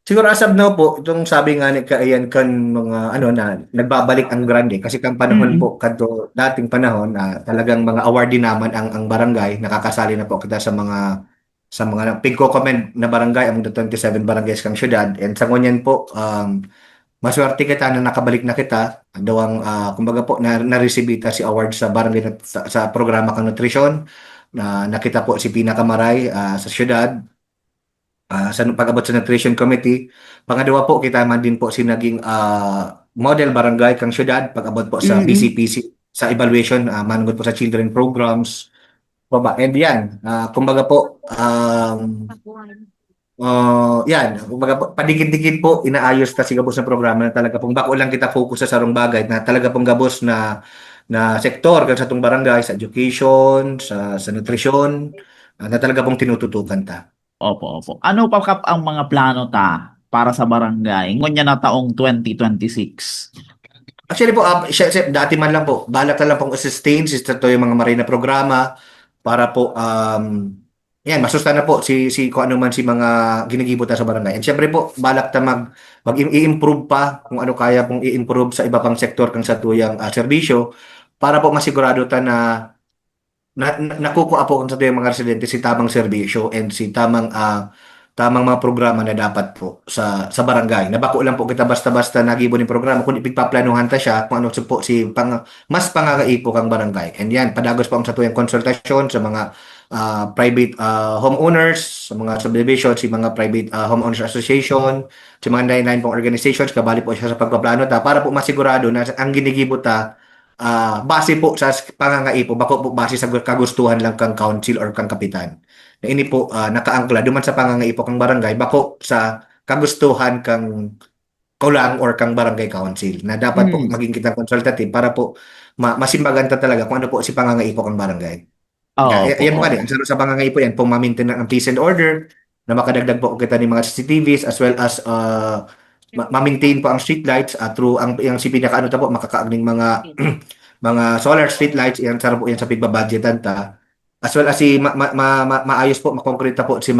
Siguro as of now po, itong sabi nga ni Kaayan kan mga ano na nagbabalik ang grande kasi kang panahon Mm. po kadto dating panahon na talagang mga awardee naman ang barangay nakakasali na po kita sa mga pigko-comment na barangay among the 27 barangays kang syudad and sa ngunyan po maswerte kita na nakabalik na kita dawang kumbaga po na-resibita si award sa barangay sa programa kang nutrisyon na nakita po si Pinakamaray sa syudad sa pag-abot sa Nutrition Committee. Pangalawa po, kita man din po si naging model barangay kang syudad, pag-abot po sa Mm. BCPC, sa evaluation, manungod po sa children programs. Baba. And yan, kumbaga po, yan, kumbaga po, padigid-digid po, inaayos kasi gabos na programa na talaga pong bako lang kita focus sa sarong bagay na talaga pong gabos na sektor kag sa itong barangay, sa education, sa nutrisyon, na talaga pong tinututukan ta. Opo, opo. Ano pa kap ang mga plano ta para sa barangay? Ngunya na taong 2026. Actually po, dati man lang po, balak na lang pong sustain to yung mga marina programa para po, yan, masusta na po si kung ano man si mga ginigibot na sa barangay. And syempre po, balak ta mag-i-improve pa kung ano kaya pong i-improve sa iba pang sektor kang sa tuyang serbisyo para po masigurado ta na nakukuha po kung sa tuyang mga residente si tamang serbisyo and si tamang mga programa na dapat po sa barangay. Nabako lang po kita basta-basta nagibo ni programa kundi pigpaplanuhan ta siya kung ano po mas pangangaipo kang barangay. And yan, padagos po ang sa tuyang konsultasyon sa mga private homeowners, sa mga subdivision, si mga private homeowners association, sa mga 99 pong organizations, kabali po siya sa pagpaplano ta para po masigurado na ang ginigibo ta base po sa pangangaipo, bako po base sa kagustuhan lang kang council or kang kapitan na ini po nakaangkla duman sa pangangaipo kang barangay bako sa kagustuhan kang kulang or kang barangay council na dapat po Mm. maging kitang consultative para po masimbagan ta talaga kung ano po si pangangaipo kang barangay. Opo, Yan po nga opo. din. Ang sa pangangaipo yan, po ma-maintain ang peace and order na makadagdag po kita ng mga CCTVs as well as ma-maintain po ang street lights through ang si pinakaano ta po makakaagning mga mga solar street lights yan sa po yan sa pigbabudgetan ta as well as si maayos po makonkreta po si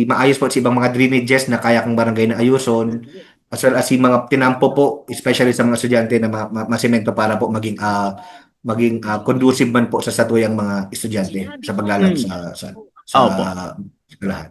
maayos po si ibang mga drainages na kaya kang barangay na ayuson as well as si mga tinampo po especially sa mga estudyante na masemento para po maging conducive man po sa satuyang mga estudyante sa paglalaro Mm. sa Opo. eskwelahan.